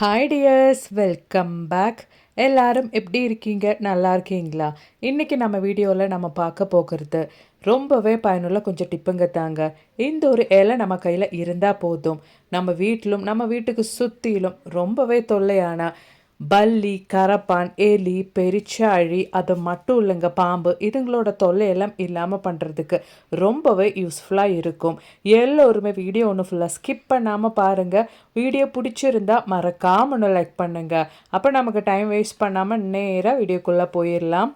Hi tears, welcome back. எல்லாரும் எப்படி இருக்கீங்க? நல்லா இருக்கீங்களா? இன்றைக்கி நம்ம வீடியோவில் நம்ம பார்க்க போகிறது ரொம்பவே பயனுள்ள கொஞ்சம் டிப்புங்க தாங்க. இந்த ஒரு இலை நம்ம கையில் இருந்தால் போதும், நம்ம வீட்டிலும் நம்ம வீட்டுக்கு சுற்றிலும் ரொம்பவே தொல்லையான பல்லி, கரப்பான், எலி, பெருச்சாழி, அது மட்டும் இல்லைங்க, பாம்பு, இதுங்களோட தொல்லையெல்லாம் இல்லாமல் பண்ணுறதுக்கு ரொம்பவே யூஸ்ஃபுல்லாக இருக்கும். எல்லோருமே வீடியோ ஒன்று ஃபுல்லாக ஸ்கிப் பண்ணாமல் பாருங்கள். வீடியோ பிடிச்சிருந்தா மறக்காம ஒன்று லைக் பண்ணுங்கள். அப்போ நமக்கு டைம் வேஸ்ட் பண்ணாமல் நேராக வீடியோக்குள்ளே போயிடலாம்.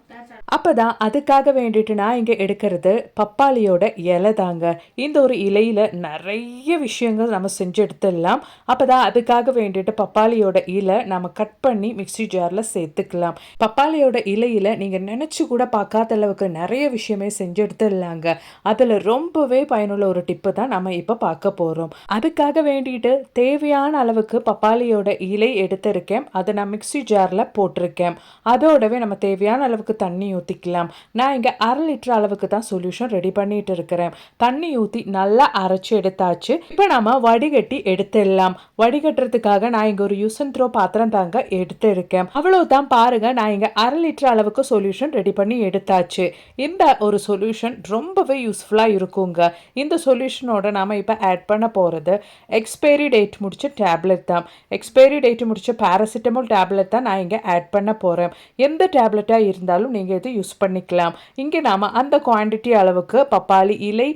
அப்போ தான் அதுக்காக வேண்டிட்டு நான் இங்கே எடுக்கிறது பப்பாளியோட இலை தாங்க. இந்த ஒரு இலையில் நிறைய விஷயங்கள் நம்ம செஞ்சு எடுத்துடலாம். அப்போ தான் அதுக்காக வேண்டிட்டு பப்பாளியோட இலை நம்ம கட் பண்ணி மிக்ஸி ஜாரில் சேர்த்துக்கலாம். பப்பாளியோட இலையில் நீங்கள் நினச்சி கூட பார்க்காத அளவுக்கு நிறைய விஷயமே செஞ்சு எடுத்துடலாங்க. அதில் ரொம்பவே பயனுள்ள ஒரு டிப்பு தான் நம்ம இப்போ பார்க்க போகிறோம். அதுக்காக வேண்டிட்டு தேவையான அளவுக்கு பப்பாளியோட இலை எடுத்திருக்கேன். அதை நான் மிக்ஸி ஜாரில் போட்டிருக்கேன். அதோடவே நம்ம தேவையான அளவுக்கு தண்ணி ஊற்றிக்கலாம். நான் இங்கே 1/2 லிட்டர் அளவுக்கு தான் சொல்யூஷன் ரெடி பண்ணிட்டு இருக்கிறேன். தண்ணி ஊற்றி நல்லா அரைச்சி எடுத்தாச்சு. இப்போ நம்ம வடிகட்டி எடுத்துடலாம். வடிகட்டுறதுக்காக நான் இங்கே ஒரு யூஸ் அண்ட் த்ரோ பாத்திரம் தாங்க எடுத்து இருக்கேன். அவ்வளவுதான் பாருங்க, நான் இங்கே 1/2 லிட்டர் அளவுக்கு சொல்யூஷன் ரெடி பண்ணி எடுத்தாச்சு. இந்த ஒரு சொல்யூஷன் ரொம்பவே யூஸ்ஃபுல்லாக இருக்குங்க. இந்த சொல்யூஷனோட நாம இப்போ ஆட் பண்ண போகிறது எக்ஸ்பைரி டேட் முடிச்ச டேப்லெட் தான். எக்ஸ்பைரி டேட் முடிச்ச பேராசிட்டமால் டேப்லெட் தான் நான் இங்கே ஆட் பண்ண போகிறேன். எந்த டேப்லெட்டாக இருந்தாலும் நீங்கள் இது யூஸ் பண்ணிக்கலாம். இங்கே நாம் அந்த குவான்டிட்டி அளவுக்கு பப்பாளி இலை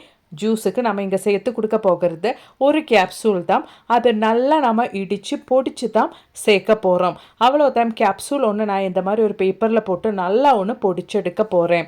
ஜூஸுக்கு நம்ம இங்கே சேர்த்து கொடுக்க போகிறது ஒரு கேப்சூல் தான். அதை நல்லா நம்ம இடித்து பொடிச்சு தான் சேர்க்க போகிறோம். அவ்வளோதான். கேப்சூல் ஒன்று நான் இந்த மாதிரி ஒரு பேப்பரில் போட்டு நல்லா ஒன்று பொடிச்சு எடுக்க போகிறேன்.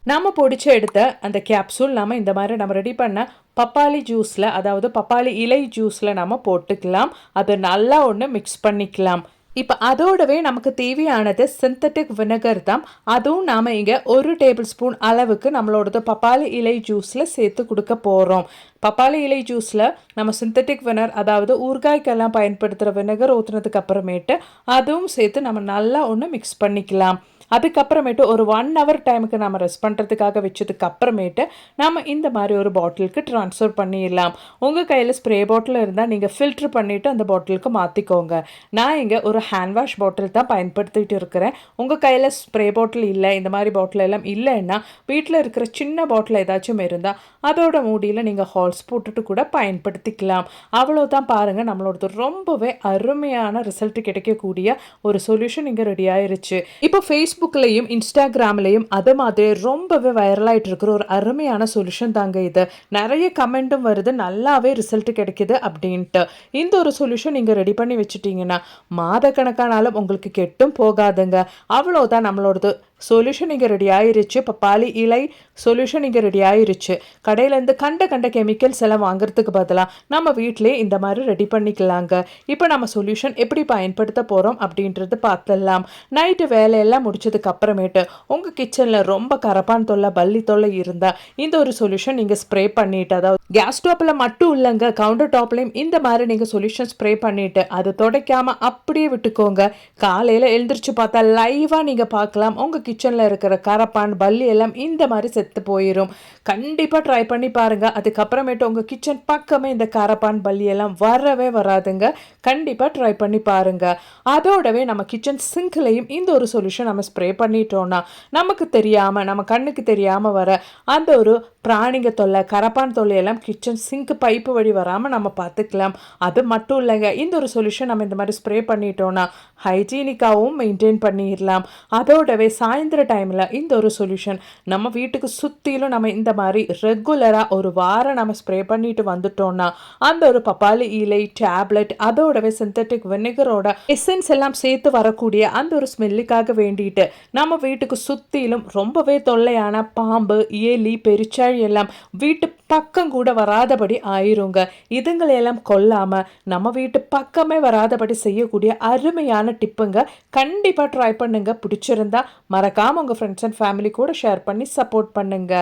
நாம் பொடிச்சு எடுத்த அந்த கேப்சூல் நம்ம இந்த மாதிரி நம்ம ரெடி பண்ண பப்பாளி ஜூஸில், அதாவது பப்பாளி இலை ஜூஸில் நம்ம போட்டுக்கலாம். அதை நல்லா ஒன்று மிக்ஸ் பண்ணிக்கலாம். இப்போ அதோடவே நமக்கு தேவையானது சிந்தட்டிக் வினகர் தான். அதுவும் நாம் இங்கே 1 டேபிள் ஸ்பூன் அளவுக்கு நம்மளோடது பப்பாளி இலை ஜூஸில் சேர்த்து கொடுக்க போகிறோம். பப்பாளி இலை ஜூஸில் நம்ம சிந்தட்டிக் வினர், அதாவது ஊறுகாய்க்கெல்லாம் பயன்படுத்துகிற வினகர் ஊற்றுனதுக்கு அப்புறமேட்டு அதுவும் சேர்த்து நம்ம நல்லா ஒன்று மிக்ஸ் பண்ணிக்கலாம். அதுக்கப்புறமேட்டு ஒரு 1 ஹவர் டைமுக்கு நம்ம ரெஸ்ட் பண்ணுறதுக்காக வச்சதுக்கு அப்புறமேட்டு நம்ம இந்த மாதிரி ஒரு பாட்டிலுக்கு ட்ரான்ஸ்ஃபர் பண்ணிடலாம். உங்கள் கையில் ஸ்ப்ரே பாட்டில் இருந்தால் நீங்கள் ஃபில்ட்ரு பண்ணிவிட்டு அந்த பாட்டிலுக்கு மாற்றிக்கோங்க. நான் இங்கே ஒரு ஹேண்ட் வாஷ் பாட்டில் தான் பயன்படுத்திட்டு இருக்கிறேன். உங்கள் கையில் ஸ்ப்ரே பாட்டில் இல்லை, இந்த மாதிரி பாட்டில் எல்லாம் இல்லைன்னா வீட்டில் இருக்கிற சின்ன பாட்டில் ஏதாச்சும் இருந்தால் அதோட மூடியில் நீங்கள் ஹால்ஸ் போட்டுட்டு கூட பயன்படுத்திக்கலாம். அவ்வளோதான். பாருங்கள், நம்மளோடது ரொம்பவே அருமையான ரிசல்ட் கிடைக்கக்கூடிய ஒரு சொல்யூஷன் இங்கே ரெடி ஆயிருச்சு. இப்போ ஃபேஸ்புக்லையும் இன்ஸ்டாகிராம்லையும் அது மாதிரி ரொம்பவே வைரலாயிட்டு இருக்கிற ஒரு அருமையான சொல்யூஷன் தாங்க இது. நிறைய கமெண்ட்டும் வருது, நல்லாவே ரிசல்ட் கிடைக்குது அப்படின்ட்டு. இந்த ஒரு சொல்யூஷன் நீங்கள் ரெடி பண்ணி வச்சுட்டீங்கன்னா மாத கணக்கானாலும் உங்களுக்கு கெட்டும் போகாதுங்க. அவ்வளோதான். நம்மளோடது சொல்யூஷன் இங்கே ரெடி ஆயிருச்சு. பப்பாளி இலை சொல்யூஷன் இங்கே ரெடி ஆயிருச்சு. கடையிலேருந்து கண்ட கெமிக்கல்ஸ் எல்லாம் வாங்குறதுக்கு பதிலாக நம்ம வீட்டிலே இந்த மாதிரி ரெடி பண்ணிக்கலாங்க. இப்போ நம்ம சொல்யூஷன் எப்படி பயன்படுத்த போகிறோம் அப்படின்றது பார்த்துடலாம். நைட்டு வேலையெல்லாம் முடிச்சதுக்கு அப்புறமேட்டு உங்கள் கிச்சனில் ரொம்ப கரப்பான் தொல்லை, பல்லி தொல்லை இருந்தால் இந்த ஒரு சொல்யூஷன் நீங்கள் ஸ்ப்ரே பண்ணிவிட்டு, அதாவது கேஸ் டாப்பில் மட்டும் இல்லைங்க, கவுண்டர் டாப்லையும் இந்த மாதிரி நீங்கள் சொல்யூஷன் ஸ்ப்ரே பண்ணிவிட்டு அதை துடைக்காமல் அப்படியே விட்டுக்கோங்க. காலையில் எழுந்திரிச்சு பார்த்தா லைவாக நீங்கள் பார்க்கலாம், உங்கள் கிச்சனில் இருக்கிற கரப்பான், பல்லி எல்லாம் இந்த மாதிரி செத்து போயிடும். கண்டிப்பாக ட்ரை பண்ணி பாருங்கள். அதுக்கப்புறமேட்டு உங்கள் கிச்சன் பக்கமே இந்த கரப்பான், பல்லி எல்லாம் வரவே வராதுங்க. கண்டிப்பாக ட்ரை பண்ணி பாருங்கள். அதோடவே நம்ம கிச்சன் சிங்க்லையும் இந்த ஒரு சொல்யூஷன் நம்ம ஸ்ப்ரே பண்ணிட்டோம்னா நமக்கு தெரியாமல், நம்ம கண்ணுக்கு தெரியாமல் வர அந்த ஒரு பிராணிங்க தொல்லை, கரப்பான் தொல்லை எல்லாம் கிச்சன் சிங்க் பைப்பு வழி வராமல் நம்ம பார்த்துக்கலாம். அது மட்டும் இல்லைங்க, இந்த ஒரு சொல்யூஷன் நம்ம இந்த மாதிரி ஸ்ப்ரே பண்ணிட்டோம்னா ஹைஜீனிக்காகவும் மெயின்டைன் பண்ணிடலாம். அதோடவே சாயந்தர டைமில் இந்த ஒரு சொல்யூஷன் நம்ம வீட்டுக்கு சுற்றிலும் நம்ம இந்த மாதிரி ரெகுலராக ஒரு வாரம் நம்ம ஸ்ப்ரே பண்ணிட்டு வந்துட்டோம்னா அந்த ஒரு பப்பாளி இலை டேப்லெட், அதோடவே சிந்தட்டிக் வினிகரோட எசன்ஸ் எல்லாம் சேர்த்து வரக்கூடிய அந்த ஒரு ஸ்மெல்லுக்காக வேண்டிட்டு நம்ம வீட்டுக்கு சுற்றிலும் ரொம்பவே தொல்லையான பாம்பு, எலி, பெருச்சாழி எல்லாம் வீட்டு பக்கம் கூட வராதபடி ஆயிருங்க. இதுங்களையெல்லாம் கொல்லாமல் நம்ம வீட்டு பக்கமே வராதபடி செய்யக்கூடிய அருமையான டிப்புங்க. கண்டிப்பாக ட்ரை பண்ணுங்க. பிடிச்சிருந்தா மறக்காமல் உங்கள் ஃப்ரெண்ட்ஸ் அண்ட் ஃபேமிலி கூட ஷேர் பண்ணி சப்போர்ட் பண்ணுங்க.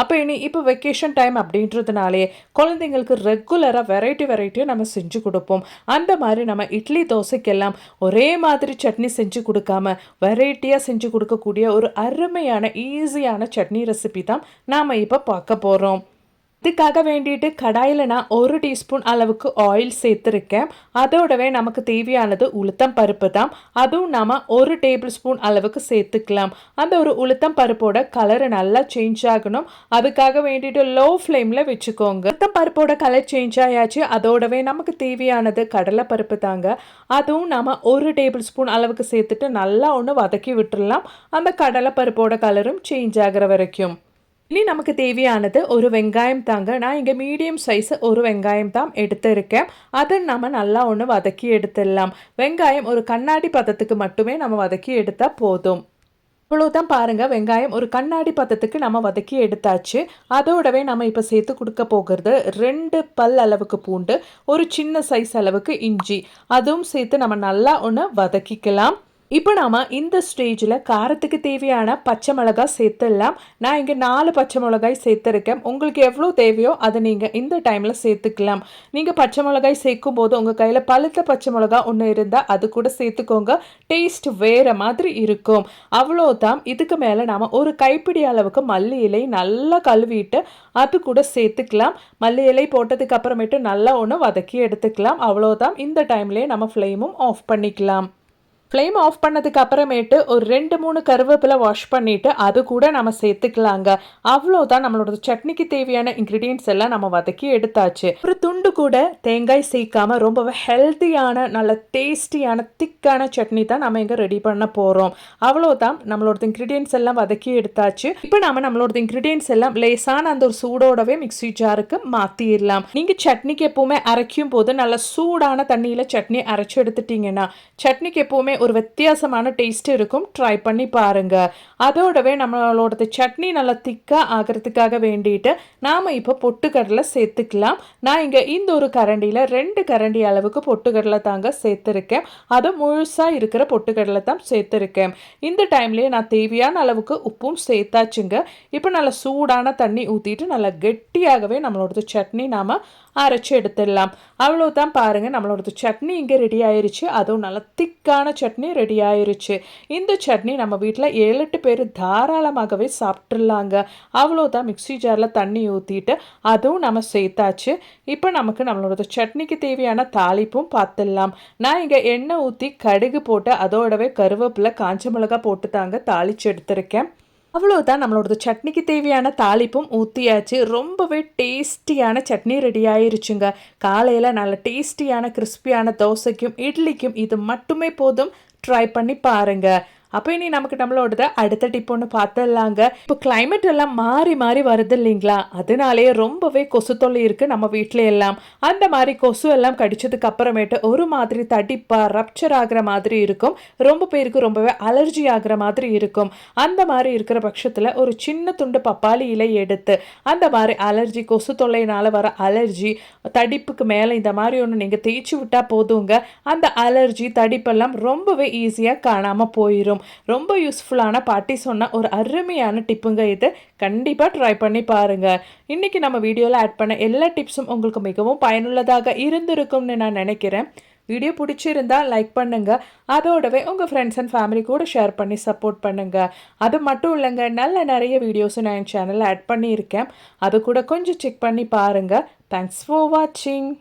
அப்போ இப்போ வெக்கேஷன் டைம் அப்படின்றதுனாலே குழந்தைங்களுக்கு ரெகுலராக வெரைட்டியாக நம்ம செஞ்சு கொடுப்போம். அந்த மாதிரி நம்ம இட்லி தோசைக்கெல்லாம் ஒரே மாதிரி சட்னி செஞ்சு கொடுக்காம வெரைட்டியாக செஞ்சு கொடுக்கக்கூடிய ஒரு அருமையான ஈஸியான சட்னி ரெசிபி தான் நாம் இப்போ பார்க்க போகிறோம். இதுக்காக வேண்டிட்டு கடாயில் நான் 1 டீஸ்பூன் அளவுக்கு ஆயில் சேர்த்துருக்கேன். அதோடவே நமக்கு தேவையானது உளுத்தம் பருப்பு தான். அதுவும் நாம் 1 டேபிள் ஸ்பூன் அளவுக்கு சேர்த்துக்கலாம். அந்த ஒரு உளுத்தம் பருப்போட கலர் நல்லா சேஞ்ச் ஆகணும். அதுக்காக வேண்டிட்டு லோ ஃப்ளேமில் வச்சுக்கோங்க. உளுத்தம் பருப்போட கலர் சேஞ்ச் ஆயாச்சு. அதோடவே நமக்கு தேவையானது கடலை பருப்பு தாங்க. அதுவும் நாம் 1 டேபிள் ஸ்பூன் அளவுக்கு சேர்த்துட்டு நல்லா ஒன்று வதக்கி விட்டுடலாம். அந்த கடலை பருப்போட கலரும் சேஞ்ச் ஆகிற வரைக்கும். இனி நமக்கு தேவையானது ஒரு வெங்காயம் தாங்க. நான் இங்கே மீடியம் சைஸ் ஒரு வெங்காயம் தான் எடுத்திருக்கேன். அதை நம்ம நல்லா ஒன்று வதக்கி எடுத்துடலாம். வெங்காயம் ஒரு கண்ணாடி பதத்துக்கு மட்டுமே நம்ம வதக்கி எடுத்தால் போதும். இவ்வளோதான் பாருங்கள், வெங்காயம் ஒரு கண்ணாடி பதத்துக்கு நம்ம வதக்கி எடுத்தாச்சு. அதோடவே நம்ம இப்போ சேர்த்து கொடுக்க போகிறது 2 பல் அளவுக்கு பூண்டு, ஒரு சின்ன சைஸ் அளவுக்கு இஞ்சி, அதுவும் சேர்த்து நம்ம நல்லா ஒன்று வதக்கிக்கலாம். இப்போ நாம் இந்த ஸ்டேஜில் காரத்துக்கு தேவையான பச்சை மிளகாய் சேர்த்துடலாம். நான் இங்கே 4 பச்சை மிளகாய் சேர்த்துருக்கேன். உங்களுக்கு எவ்வளோ தேவையோ அதை நீங்கள் இந்த டைமில் சேர்த்துக்கலாம். நீங்கள் பச்சை மிளகாய் சேர்க்கும் போது உங்கள் கையில் பழுத்த பச்சை மிளகாய் ஒன்று இருந்தால் அது கூட சேர்த்துக்கோங்க. டேஸ்ட் வேறு மாதிரி இருக்கும். அவ்வளோதான். இதுக்கு மேலே நாம் ஒரு கைப்பிடி அளவுக்கு மல்லி இலை நல்லா கழுவிட்டு அது கூட சேர்த்துக்கலாம். மல்லி இலை போட்டதுக்கு அப்புறமேட்டு நல்லா ஒன்று வதக்கி எடுத்துக்கலாம். அவ்வளோதான். இந்த டைம்லேயே நம்ம ஃப்ளேமும் ஆஃப் பண்ணிக்கலாம். ஃப்ளேம் ஆஃப் பண்ணதுக்கு அப்புறமேட்டு ஒரு 2-3 கருவேப்பிலை வாஷ் பண்ணிவிட்டு அது கூட நம்ம சேர்த்துக்கலாங்க. அவ்வளோதான். நம்மளோட சட்னிக்கு தேவையான இன்க்ரீடியன்ட்ஸ் எல்லாம் நம்ம வதக்கி எடுத்தாச்சு. ஒரு துண்டு கூட தேங்காய் சேர்க்காம ரொம்பவே ஹெல்த்தியான நல்ல டேஸ்டியான திக்கான சட்னி தான் நம்ம இங்கே ரெடி பண்ண போகிறோம். அவ்வளோதான். நம்மளோட இன்க்ரீடியன்ட்ஸ் எல்லாம் வதக்கி எடுத்தாச்சு. இப்போ நம்மளோட இன்க்ரீடியன்ட்ஸ் எல்லாம் லேசான அந்த ஒரு சூடோடவே மிக்ஸி ஜாருக்கு மாற்றிடலாம். நீங்கள் சட்னிக்கு எப்போவுமே அரைக்கும் போது நல்ல சூடான தண்ணியில் சட்னி அரைச்சி எடுத்துட்டிங்கன்னா சட்னிக்கு எப்போவுமே ஒரு வித்தியாசமான டேஸ்ட் இருக்கும். ட்ரை பண்ணி பாருங்க. அதோடவே நம்மளோட சட்னி நல்லா திக்கா ஆகிறதுக்காக வேண்டிட்டு நாம இப்போ பொட்டுக்கடலை சேர்த்துக்கலாம். நான் இங்க இந்த ஒரு கரண்டியில் 2 கரண்டி அளவுக்கு பொட்டுக்கடலை தாங்க சேர்த்துருக்கேன். அது முழுசா இருக்கிற பொட்டுக்கடலை தான் சேர்த்துருக்கேன். இந்த டைம்லயே நான் தேவையான அளவுக்கு உப்பும் சேர்த்தாச்சுங்க. இப்போ நல்லா சூடான தண்ணி ஊற்றிட்டு நல்லா கெட்டியாகவே நம்மளோட சட்னி நாம அரைச்சி எடுத்துடலாம். அவ்வளோதான் பாருங்க, நம்மளோட சட்னி இங்கே ரெடி ஆயிருச்சு. அதுவும் நல்லா திக்கான சட்னி ரெடி ஆயிருச்சு. இந்த சட்னி நம்ம வீட்டில் 7-8 பேர் தாராளமாகவே சாப்பிட்றலாங்க. அவ்வளோதான். மிக்ஸி ஜாரில் தண்ணி ஊற்றிட்டு அதுவும் நம்ம சேர்த்தாச்சு. இப்போ நமக்கு நம்மளோட சட்னிக்கு தேவையான தாளிப்பும் பார்த்துடலாம். நான் இங்கே எண்ணெய் ஊற்றி கடுகு போட்டு அதோடவே கருவேப்பிலை காஞ்ச மிளகாய் போட்டு தாங்க தாளித்து எடுத்திருக்கேன். அவ்வளோதான். நம்மளோட சட்னிக்கு தேவையான தாளிப்பும் ஊற்றியாச்சு. ரொம்பவே டேஸ்டியான சட்னி ரெடி ஆயிருச்சுங்க. காலையில் நல்ல டேஸ்டியான கிறிஸ்பியான தோசைக்கும் இட்லிக்கும் இது மட்டுமே போதும். ட்ரை பண்ணி பாருங்கள். அப்போ இனி நமக்கு நம்மளோட அடுத்த டிப் ஒன்று பார்த்துடலாங்க. இப்போ கிளைமேட் எல்லாம் மாறி மாறி வருது இல்லைங்களா, அதனாலே ரொம்பவே கொசு தொல்லை இருக்குது நம்ம வீட்டில் எல்லாம். அந்த மாதிரி கொசு எல்லாம் கடிச்சதுக்கு அப்புறமேட்டு ஒரு மாதிரி தடிப்பாக ரப்சர் ஆகிற மாதிரி இருக்கும். ரொம்ப பேருக்கு ரொம்பவே அலர்ஜி ஆகிற மாதிரி இருக்கும். அந்த மாதிரி இருக்கிற பட்சத்தில் ஒரு சின்ன துண்டு பப்பாளி இலை எடுத்து அந்த மாதிரி அலர்ஜி கொசு தொல்லையினால் வர அலர்ஜி தடிப்புக்கு மேலே இந்த மாதிரி ஒன்று நீங்கள் தேய்ச்சி விட்டால் போதுங்க. அந்த அலர்ஜி தடிப்பெல்லாம் ரொம்பவே ஈஸியாக காணாமல் போயிடும். ரொம்ப யூஸ்ஃபுல்லான பாட்டி சொன்ன ஒரு அருமையான டிப்புங்க இது. கண்டிப்பாக ட்ரை பண்ணி பாருங்க. இன்னைக்கு நம்ம வீடியோவில் ஆட் பண்ண எல்லா டிப்ஸும் உங்களுக்கு மிகவும் பயனுள்ளதாக இருந்திருக்கும்னு நான் நினைக்கிறேன். வீடியோ பிடிச்சிருந்தா லைக் பண்ணுங்க. அதோடவே உங்கள் ஃப்ரெண்ட்ஸ் அண்ட் ஃபேமிலி கூட ஷேர் பண்ணி சப்போர்ட் பண்ணுங்க. அது மட்டும் இல்லைங்க, நிறைய வீடியோஸ் நான் என் சேனலில் ஆட் பண்ணியிருக்கேன். அது கூட கொஞ்சம் செக் பண்ணி பாருங்க. தேங்க்ஸ் ஃபார் வாட்சிங்.